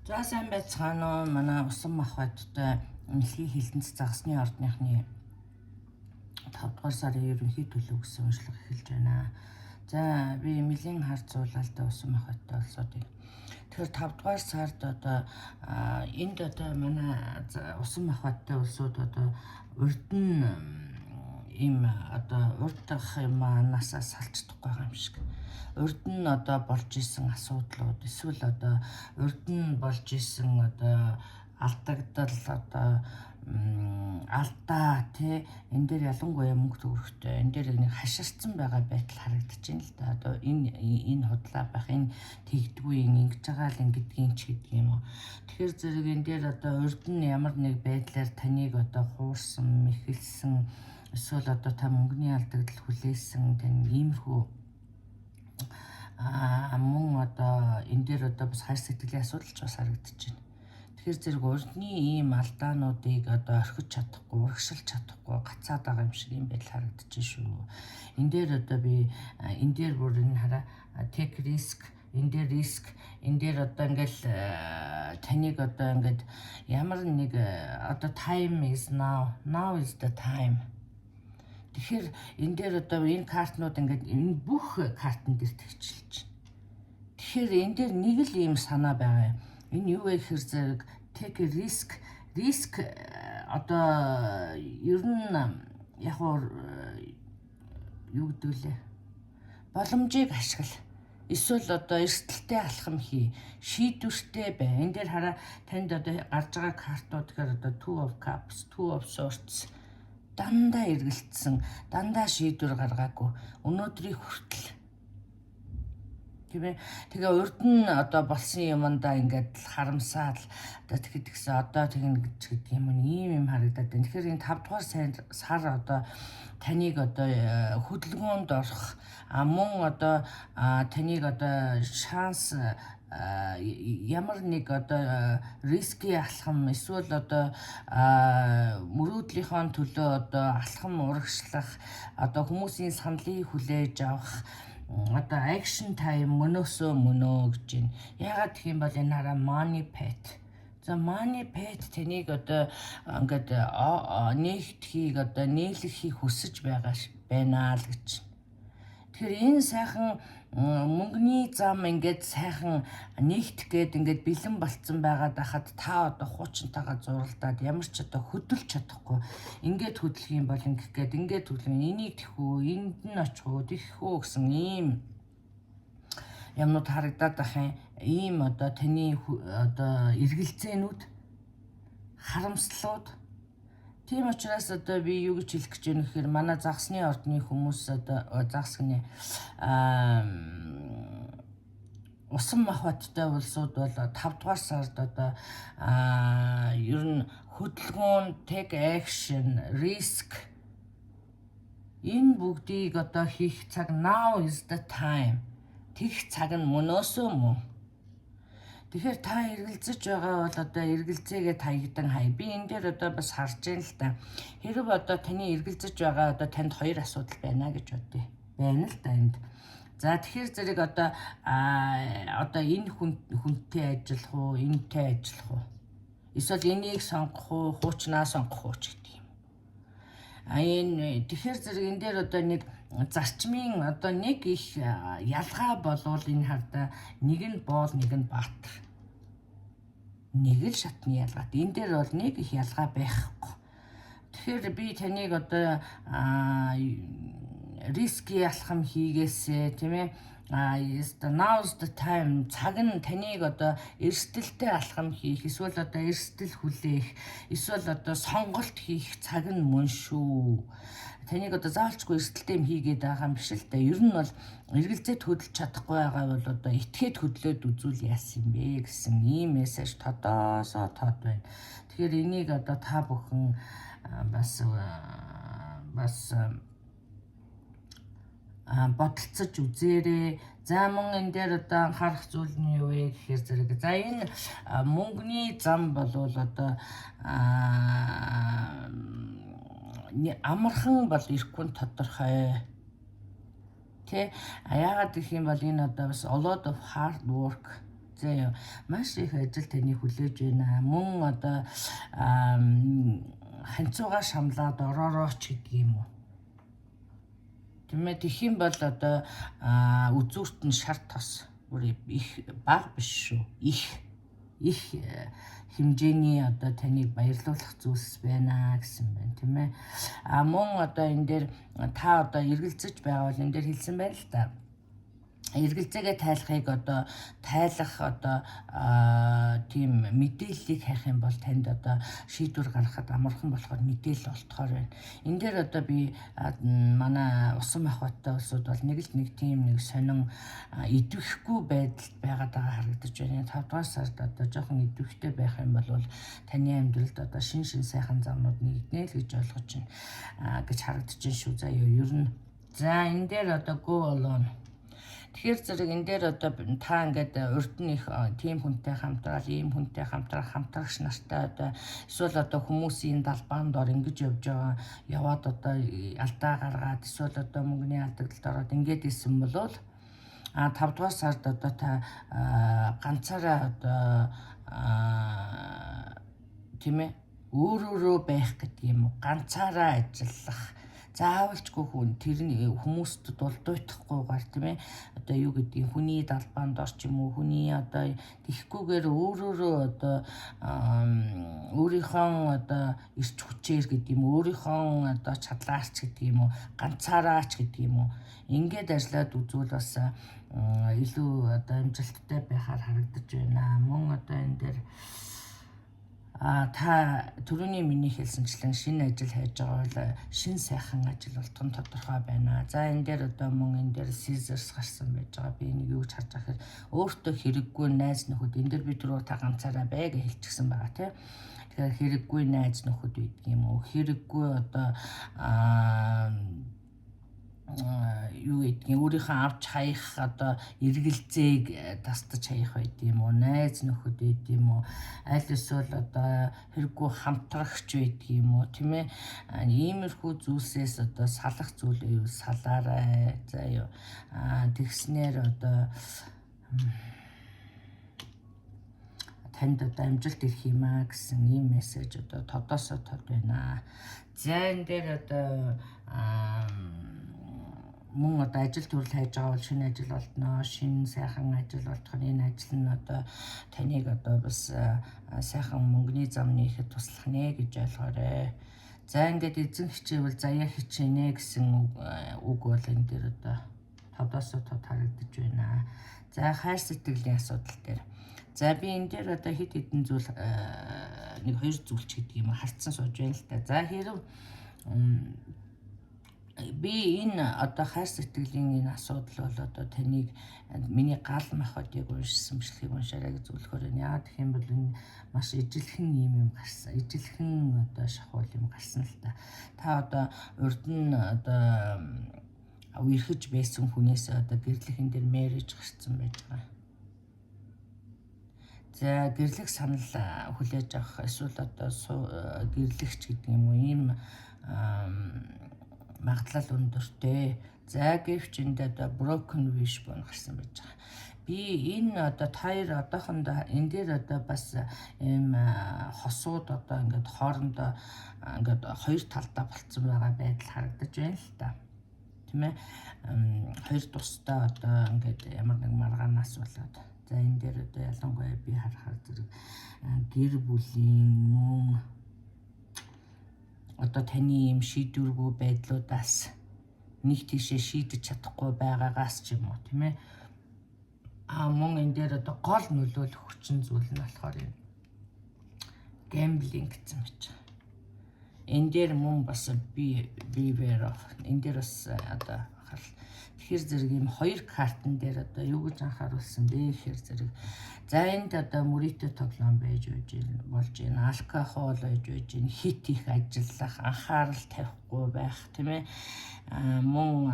За сайн байцгаана уу манай усан махбаттай Мэлхий хилэнц загсны ордныхны 5 дугаар сарын ерөнхий төлөв гэсэн уншлага эхэлж байна. За би нэлийн харьцуулалтаа усан махбаттай олсоодыг. Тэгэхээр 5 дугаар сард одоо энд одоо манай усан махбаттай улсууд одоо урд нь ийм одоо урдах юмнасаа салцдахгүй байгаа юм шиг. Урд нь одоо болж исэн асуудлууд эсвэл одоо урд нь болж исэн одоо алдагдал одоо алдаа тий энэ дээр ялангуяа мөнгө төгрөгтэй энэ дээр нэг хаширцсан байгаа байтал харагдаж байна л да. Одоо энэ худлаа байх энэ тэгдгүй ингэж байгаа л ингэдгийн ч гэдэг юм уу. Тэгэхээр зэрэг энэ дээр одоо урд нь ямар нэг байдлаар таныг одоо хуурсан мэхэлсэн эсвэл одоо та мөнгөний алдагдал хүлээсэн тань иймэрхүү мөн одоо энэ дээр одоо бас хайр сэтгэлийн асуудал ч бас харагдаж байна. Тэгэхээр зэрэг урдны ийм алдаануудыг одоо орхиж чадахгүй, урагшилж чадахгүй гацаад байгаа юм шиг юм байл харагдаж шүү. Энэ дээр одоо би энэ дээр бүр энэ хараа take risk, энэ дээр риск, энэ дээр одоо ингээл таныг одоо ингээд ямар нэг одоо time is now is the time. Тэгэхээр энэ дээр одоо энэ картнууд ингээд энэ бүх картн дээр тэгчилж байна. Тэгэхээр энэ дээр нэг л ийм санаа байгаа. Энэ юу вэ гэхээр зэрэг take a risk одоо ер нь яг юу гэдэг лээ боломжийг ашигла эсвэл одоо эрсдэлтэй алхам хий шийдвэртэй бай. Энэ дээр хараа танд одоо гарч байгаа картууд гэхээр одоо two of cups, two of swords дандаа эргэлтсэн, дандаа шийдвэр гаргаагүй. Өнөөдрийг хүртэл тэгээ урд нь одоо болсон юмдаа ингээд харамсаад одоо тэгсэн одоо тэгнэ гэж гэдэг юм ийм харагдаад байна. Тэгэхээр энэ 5 дугаар сар одоо таныг одоо хөдөлгөөнд орох мөн одоо таныг одоо шанс ямар нэг одоо риски алхам эсвэл одоо мөрөөдлийнхөө төлөө одоо алхам урагшлах одоо хүмүүсийн саналыг хүлээж авах одоо action time мөнөөсөө мөнөө гэж байна. Яагаад гэх юм бол энэ хараа money pet. За money pet таныг одоо ингээд нэгтгэхийг одоо нийлэхийг хүсэж байгаа байна л гэж. Тэгэхээр энэ сайхан мөнгөний зам ингээд сайхан нэгтгэх гээд ингээд бэлэн болцсон байгаад байхад та одоо хуучинтайгаа зуралдаад ямар ч одоо хөдөлж чадахгүй ингээд хөдлөх юм бол ингэх гээд ингээд хөдлөх энийг тэхүү энд нь очих уу тэхүү гэсэн ийм юмнууд харагдаад байх ийм одоо таны одоо эргэлзээнүүд харамслууд. Тийм учраас одоо би юу гэж хэлэх гэж байна гэхээр манай загсны ордны хүмүүс одоо загсны усан махбаттай улсууд бол 5 дугаар сард одоо ер нь хөдөлгөөн, take action, risk энэ бүгдийг одоо хийх цаг now is the time. Тэгх цаг нь мөнөөсөө мөн. Тэгэхээр та эргэлзэж байгаа бол одоо эргэлзээгээ таягдан хай. Би энэ дээр одоо бас харж байна л да. Хэрэг одоо таны эргэлзэж байгаа одоо танд хоёр асуудал байна гэж бодъё. Байна л да энд. За тэгэхээр зэрэг одоо энэ хүнтэй ажиллах уу, энэтэй ажиллах уу? Эсвэл энийг сонгох уу, хуучнаа сонгох уу гэдэг юм. Энэ тэгэхээр зэрэг энэ дээр одоо нэг зарчмын одоо нэг их ялгаа болвол энэ хардаа нэг нь боол, нэг нь баатар. Нэг л шатны ялгаатай. Энэ дээр бол нэг их ялгаа байхгүй. Тэгэхээр би таныг одоо риски алхам хийгээсэ тийм ээ now's the time цаг нь таныг одоо эрсдэлтэй алхам хийх эсвэл одоо эрсдэл хүлээх эсвэл одоо сонголт хийх цаг нь мөн шүү. Таныг одоо заалчгүй эрсдэлтэй юм хийгээд байгаа юм биш л да. Ер нь бол эргэлзээд хөдөлж чадахгүй байгаа бол одоо итгээд хөдлөөд үзүүл яасан юм бэ гэсэн ийм мессеж тодоосоо тод байна. Тэгэхээр энийг одоо та бүхэн бас бодолцож үзээрэй. За мөн энэ дээр одоо анхаарах зүйл нь юу вэ гэхээр зэрэг за энэ мөнгөний зам болвол одоо амархан бол ирэхгүй тодорхой. Тэ яагаад гэх юм бол энэ одоо бас a lot of hard work заяа маш их ажил таны хүлээж байна. Мөн одоо ханцуугаа шамлаад ороорооч гэдэг юм уу. Тиймээ тэгхийн бол одоо үзүүрт нь шар тос их бага биш шүү. Их хэмжээний одоо таныг баярлуулах зүйлс байна гэсэн байна, тийм ээ. Мөн одоо энэ дээр та одоо эргэлзэж байгаа бол энэ дээр хэлсэн байна л да. Эргэлзээгээ тайлахыг одоо тайлах одоо тийм мэдээллийг хайх юм бол танд одоо шийдвэр гаргахад амархан болохоор мэдээлэл олдохоор байна. Энэ дээр одоо би манай усан махбаттай улсууд бол нэг тийм нэг сонин идэвхгүй байдалд байгаад байгаа харагдаж байна. 5 дугаар сард одоо жоохон идэвхтэй байх юм бол таны амьдралд одоо шин сайхан замнууд нэгднэ л гэж ойлгож байна гэж харагдаж байна шүү. За ер нь за энэ дээр одоо go alone. Тэгэхээр зэрэг энэ дээр одоо та ингээд урд нь их тийм хүнтэй хамтрал, ийм хүнтэй хамтрагч нартай одоо эсвэл одоо хүмүүсийн далбаанд ор ингэж яваад одоо алдаа гаргаад эсвэл одоо мөнгөний алдагдлалд ороод ингээд исэн болвол 5 дугаар сард одоо та ганцаараа одоо тийм ээ өөрөөрөө байх гэдэг юм уу, ганцаараа ажиллах. Заавалчгүй хүн тэрний хүмүүст дулдуйтахгүйгээр тийм ээ одоо юу гэдгийг хүний далбаанд орч юм уу, хүний одоо тийхгүйгээр өөрөөрөө одоо өөрийнхөө одоо эрч хүчээр гэдэг юм уу, өөрийнхөө одоо чадлаарч гэдэг юм уу, ганцаараач гэдэг юм уу ингээд ажиллаад үзвэл бас илүү одоо амжилттай байхаар харагдаж байна. Мөн одоо энэ дээр та түрүүний миний хэлсэнчлэн шинэ ажил хайж байгаа бол шин сайхан ажил болтон тодорхой байна. За энэ дээр одоо мөн энэ дээр Caesars гарсан байж байгаа. Би энийг юу гэж харж байгаа хэрэг өөртөө хэрэггүй найз нөхөд энэ дээр би түрүү та ганцаараа бай гэж хэлчихсэн байгаа тийм. Тэгэхээр хэрэггүй найз нөхөд үйдэг юм уу? Хэрэггүй одоо юу гэдгийг өөрийнхөө авч хаях одоо эргэлзээг тастаж хаях байд юм уу, найз нөхөд байд юм уу, аль эсвэл одоо хэрэггүй хамтрагч байд юм уу, тийм ээ. Иймэрхүү зүйлсээс одоо салах зүйлээ юу салаарай. За юу тэгснээр одоо танд одоо амжилт ирэх юм аа гэсэн ийм мессеж одоо тодосоо тод байна. За энэ дээр одоо мөн одоо ажил төрөл хайж байгаа бол шинэ ажил олдноо, шинэ сайхан ажил олдох нь энэ ажил нь одоо таныг одоо бас сайхан мөнгөний зам нээхэд туслах нэ гэж ойлгоорой. За ингээд эзэн хичээвэл заяа хичээнэ гэсэн үг бол энэ дээр одоо тодосоо тод харагдаж байна. За хайр сэтгэлийн асуудал дээр. За би энэ дээр одоо хэд хэдэн зүйл нэг 2 зүйлч гэдэг юм харцсан сууж байна л да. За хэрэг би энэ одоо хайр сэтгэлийн энэ асуудал бол одоо таныг миний гал махбодыг уншсан бичлэгийг уншаарай гэж зөвлөхөр байна. Яагаад гэх юм бол энэ маш ижилхэн юм гарсан. Ижилхэн одоо шахуул юм гарсан л та. Та одоо урд нь одоо үерхэж байсан хүнээс одоо гэрлэхэн дээр marriage гарсан байж байгаа. За гэрлэх санал хүлээж авах эсвэл одоо гэрлэгч гэдэг юм уу ийм магадлал өндөртэй. За гэвч энд одоо broken wishbone гарсан байж байгаа. Би энэ одоо таяр одоохондоо энэ дээр одоо бас ийм хосууд одоо ингээд хоорондоо ингээд хоёр талдаа болцсон байгаа байдал харагдаж байна л та. Тийм ээ. Хоёр тусдаа одоо ингээд ямар нэг маргаанаас болоод. За энэ дээр одоо ялангуяа би харахаар зэрэг гэр бүлийн мөн одоо таны юм шийдвэргүй байдлуудаас нэг тийшээ шийдэж чадахгүй байгаагаас ч юм уу тийм ээ. Мөн энэ дээр одоо гол нөлөөлөх хүчин зүйл нь болохоор юм gambling гэсэн мэт. Энэ дээр мөн бас beware of энэ дээр бас одоо тэгэхээр зэрэг юм 2 картн дээр одоо юу гэж анхааруулсан бэ гэхээр зэрэг за энд одоо мөрөйтэй тоглоом байж болж байна, алкогол байж байна, хит их ажиллах, анхаарал тавихгүй байх тийм ээ. Мөн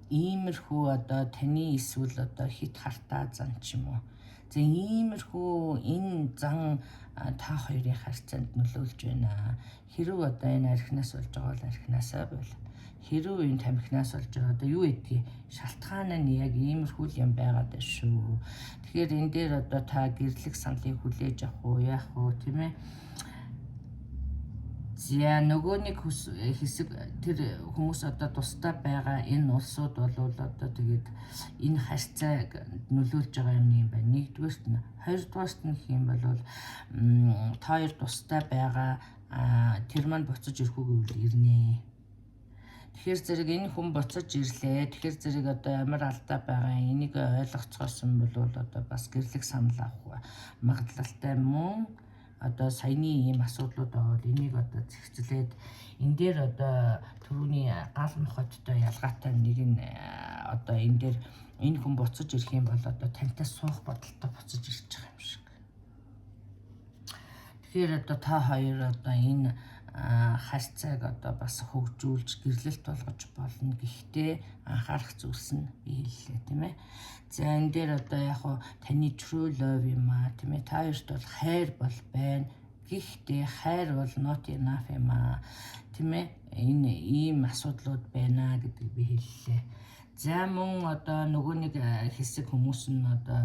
иймэрхүү одоо таны эсвэл одоо хит хартаа зан ч юм уу. За иймэрхүү энэ зан та хоёрын харьцаанд нөлөөлж байна. Хэрв одоо энэ архинаас болж байгаа бол архинаасаа бол Хэрвээ энэ тамхинаас болж байгаа одоо юу гэдгийг шалтгаан нь яг иймэрхүү юм байгаад байна шүү. Тэгэхээр энэ дээр одоо та гэрлэх саналыг хүлээж авах уу, яах уу тийм ээ. За нөгөө нэг хэсэг тэр хүмүүс одоо тусдаа байгаа энэ улсууд бол одоо тэгээд энэ харьцааг нөлөөлж байгаа юм байна. Нэгдүгээрт нь, хоёрдугаарт нь гэх юм бол та хоёр тусдаа байгаа тэр маань буцаж ирэх үгүй ирнэ. Тэгэхээр зэрэг энэ хүн буцаж ирлээ. Тэгэхээр зэрэг одоо амар алдаа байгаа. Энийг ойлгоцгоосон бол одоо бас гэрлэх санал авах магадлалтай мөн одоо саяны ийм асуудлууд байгаа бол энийг одоо зэгцлээд энэ дээр одоо түрүүний гал нохоттой ялгаатай нэг нь одоо энэ дээр энэ хүн буцаж ирэх юм бол одоо тантай суух бодолтой буцаж ирж байгаа юм шиг. Тэгэхээр одоо та хоёр одоо энэ харьцааг одоо бас хөгжүүлж гэрлэлт болгож болно. Гэхдээ анхаарах зүйлс нь ийлээ тийм ээ. За энэ дээр одоо яг хуу таны true love юм аа тийм ээ. Та хоёрт бол хайр бол байна. Гэхдээ хайр бол not enough юм аа тийм ээ. Энэ ийм асуудлууд байна гэдэг би хэллээ. За мөн одоо нөгөө нэг хэсэг хүмүүс нь одоо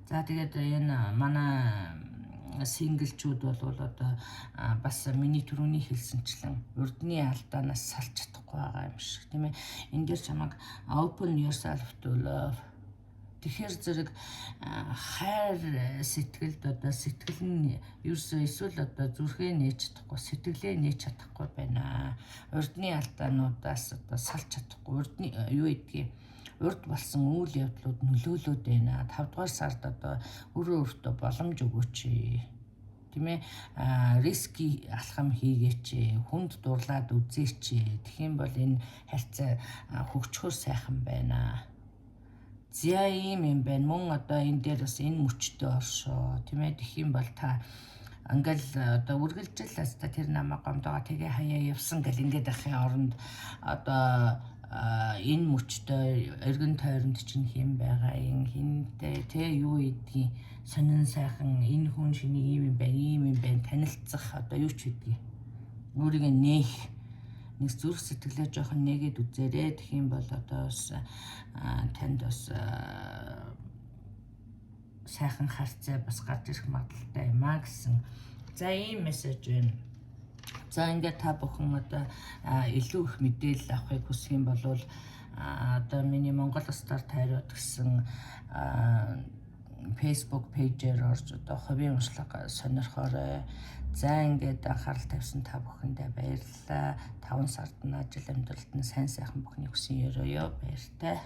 за тэгээд энэ манай синглчүүд бол одоо бас миний түрүүний хэлсэнчлэн урдны алдаанаас салж чадахгүй байгаа юм шиг тийм ээ. Энд дээр чамаг open yourself to love. Тэгэхээр зэрэг хайр сэтгэлд одоо сэтгэл нь ерөөсөө эсвэл одоо зүрхээ нээж чадахгүй, сэтгэлээ нээж чадахгүй байна. Урдны алдаануудаас одоо салж чадахгүй. Урдны юу гэдгийг урд болсон үйл явдлууд нөлөөлөд байна. 5 дугаар сард одоо өөртөө боломж өгөөч тийм ээ. Риски алхам хийгээч, хүнд дурлаад үзээч. Тэгхийн бол энэ харьцаа хөгжөхөр сайхан байна. За ийм юм байна. Мөн одоо энэ дээр бас энэ мөчтөө оршоо тийм ээ. Тэгхийн бол та ингээл одоо үргэлжлэлээс та тэр намаа гомдоогоо тэгээ хаяа явсан гэл ингээд ахын оронд одоо энэ мөчтөй эргэн тойронд чинь хэм байгаа юм хинтэй те юу идгийг сонин сайхан энэ хүн шиний ийм юм байна танилцах одоо юу ч гэдгийг өөрийгөө нээх нэг зүрх сэтгэлээ жоохон нэгээд үзээрэй. Тэгэх юм бол одоо бас танд бас сайхан харьцаа бас гарч ирэх магадлалтай юм а гэсэн. За ийм мессеж байна. За ингээд та бүхэн одоо илүү их мэдээлэл авахыг хүсэх юм бол одоо миний Монгол Стар тайрууд гэсэн Facebook пэйжээр орж одоо хувийн уршлага сонирхоорой. За ингээд анхаарал тавьсан та бүхэндээ баярлалаа. 5 сард нь ажил амьдралд нь сайн сайхан бүхний хүсэн ёроё баяртай.